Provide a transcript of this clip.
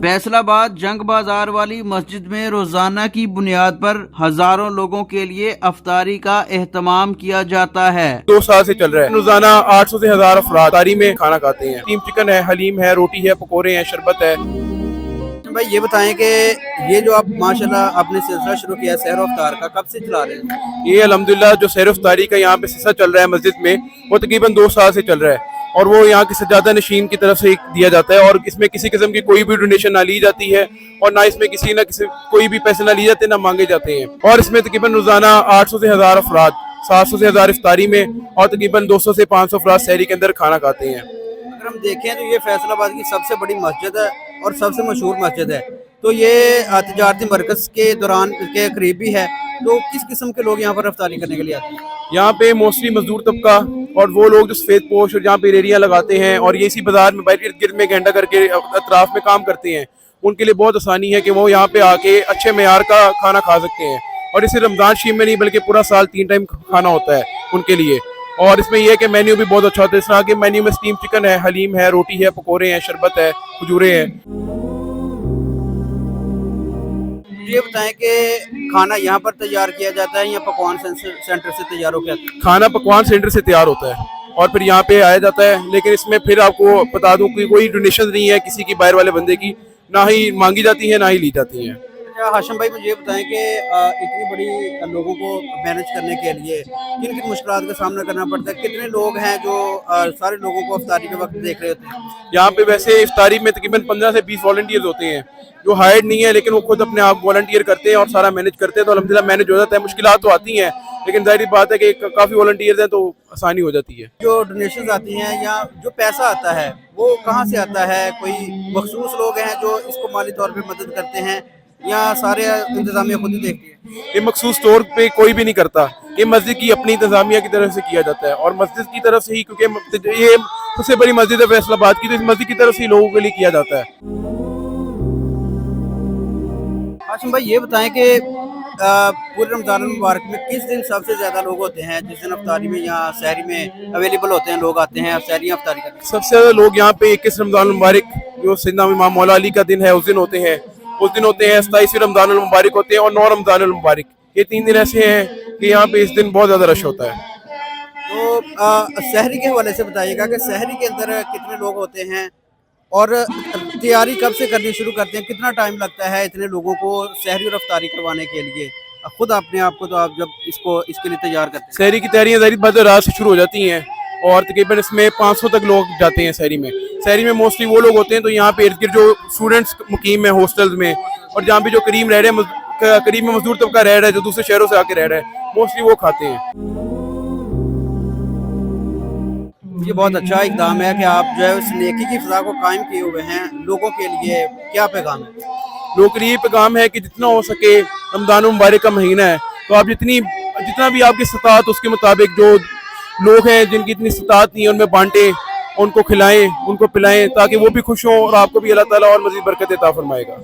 फैसलाबाद जंग बाजार वाली मस्जिद में रोजाना की बुनियाद पर हजारों लोगों के लिए अफ्तारी का एहतमाम किया जाता है। 2 साल से चल रहा है। रोजाना 800 से 1000 अफराद अफ्तारी में खाना खाते हैं। टीम चिकन है, हलीम है, रोटी है, पकोड़े हैं, शरबत है। भाई ये बताएं कि ये जो आप माशाल्लाह आपने सिलसिला शुरू किया सहर अफ्तार का, कब से चला रहे हैं? ये अल्हम्दुलिल्लाह जो सहर अफ्तारी का यहाँ पे सिलसिला चल रहा है मस्जिद में, वो तकरीबन 2 साल से चल रहा है और वो यहाँ के सज्जादा नशीन की तरफ से दिया जाता है और इसमें किसी किस्म की कोई भी डोनेशन ना ली जाती है और ना इसमें किसी कोई भी पैसे ना लिए जाते ना मांगे जाते हैं। और इसमें तकरीबन रोजाना 800 से 1000 अफराद, 700 से 1000 इफ्तारी में और तकरीबन 200 से 500 अफराद सहरी के अंदर खाना खाते हैं। अगर हम देखें तो ये फैसलाबाद की सबसे बड़ी मस्जिद है और सबसे मशहूर मस्जिद है, तो ये तिजारती मरकज के दौरान के करीब भी है। तो किस किस्म के लोग यहाँ पर अफ्तारी करने के लिए आते हैं? यहाँ पे मोस्टली मजदूर तबका और वो लोग जो सफेद पोश और जहाँ पे रेडियाँ लगाते हैं और ये इसी बाजार में बाहर इर्द गिर्द में घंटा करके अतराफ में काम करते हैं, उनके लिए बहुत आसानी है कि वो यहाँ पे आके अच्छे मेयार का खाना खा सकते हैं। और इसे रमजान शरीफ में नहीं बल्कि पूरा साल 3 टाइम खाना होता है उनके लिए। और इसमें यह है कि मेन्यू भी बहुत अच्छा होता है। इस तरह के मेन्यू में स्टीम चिकन है, हलीम है, रोटी है, पकोड़े हैं, शरबत है, खजूरें हैं। ये बताएं कि खाना यहाँ पर तैयार किया जाता है या पकवान सेंटर से तैयार होकर आता है? खाना पकवान सेंटर से तैयार होता है और फिर यहाँ पे आया जाता है। लेकिन इसमें फिर आपको बता दूं कि कोई डोनेशन नहीं है किसी की, बाहर वाले बंदे की ना ही मांगी जाती है ना ही ली जाती है। हाशिम भाई मुझे ये बताएं कि इतनी बड़ी लोगों को मैनेज करने के लिए किन किन मुश्किलात का सामना करना पड़ता है? कितने लोग हैं जो सारे लोगों को इफ्तारी के वक्त देख रहे होते हैं? यहाँ पे वैसे इफ्तारी में तकरीबन 15 से 20 वॉलंटियर्स होते हैं जो हायर्ड नहीं है, लेकिन वो खुद अपने आप वॉलंटियर करते हैं और सारा मैनेज करते हैं। तो अल्हम्दुलिल्लाह मैनेज हो जाता है। मुश्किलात तो आती हैं लेकिन जाहिर बात है कि काफ़ी वॉलंटियर्स हैं तो आसानी हो जाती है। जो डोनेशन आती हैं या जो पैसा आता है वो कहाँ से आता है? कोई मखसूस लोग हैं जो इसको माली तौर पर मदद करते हैं या सारे इंतजामिया खुद ही देखती है? ये मखसूस तौर पे कोई भी नहीं करता, ये मस्जिद की अपनी इंतजामिया की तरफ से किया जाता है और मस्जिद की तरफ से ही, क्योंकि ये सबसे बड़ी मस्जिद है फैसलाबाद की, तो इस मस्जिद की तरफ से ही लोगों के लिए किया जाता है। हाशिम भाई ये बताएं कि पूरे रमजान मुबारक में किस दिन सबसे ज्यादा लोग होते हैं? जिस दिन अफ्तारी में या सहरी में अवेलेबल होते हैं, लोग आते हैं सहरी या अफ्तारी करने? सबसे ज्यादा लोग यहाँ पे 21 रमजान मुबारक जो सैयदना इमाम मौला अली का दिन है उस दिन होते हैं। 27 रमजान मुबारक होते हैं और 9 रमजान मुबारक। ये 3 दिन ऐसे हैं कि यहाँ पे इस दिन बहुत ज्यादा रश होता है। तो सहरी के हवाले से बताइएगा कि सहरी के अंदर कितने लोग होते हैं और तैयारी कब से करनी शुरू करते हैं? कितना टाइम लगता है इतने लोगों को सहरी और अफ्तारी करवाने के लिए? खुद अपने आप को तो आप जब इसके लिए तैयार करते हैं? सहरी की तैयारियां जाहिर बात है रात से शुरू हो जाती हैं और तकरीबन इसमें 500 तक लोग जाते हैं सहरी में। सहरी में मोस्टली वो लोग होते हैं तो यहाँ पे इर्द गिर्द जो स्टूडेंट्स मुकीम है हॉस्टल्स में और जहाँ भी जो करीब रह रहे हैं, करीब में मजदूर तबका रह रहा है जो दूसरे शहरों से आके रह रहा है, मोस्टली वो खाते हैं। ये बहुत अच्छा इकदाम है कि आप जो है उस नेकी की फ़ज़ा को कायम किए हुए हैं। लोगों के लिए क्या पैगाम है? लोगों के लिए पैगाम है कि जितना हो सके, रमज़ान मुबारक का महीना है तो आप जितना भी आपकी इस्तात उसके मुताबिक जो लोग हैं जिनकी इतनी इस्तात नहीं है उनमें बांटें, उनको खिलाएं, उनको पिलाएं ताकि वो भी खुश हों और आपको भी अल्लाह ताला और मज़ीद बरकत अता फरमाएगा।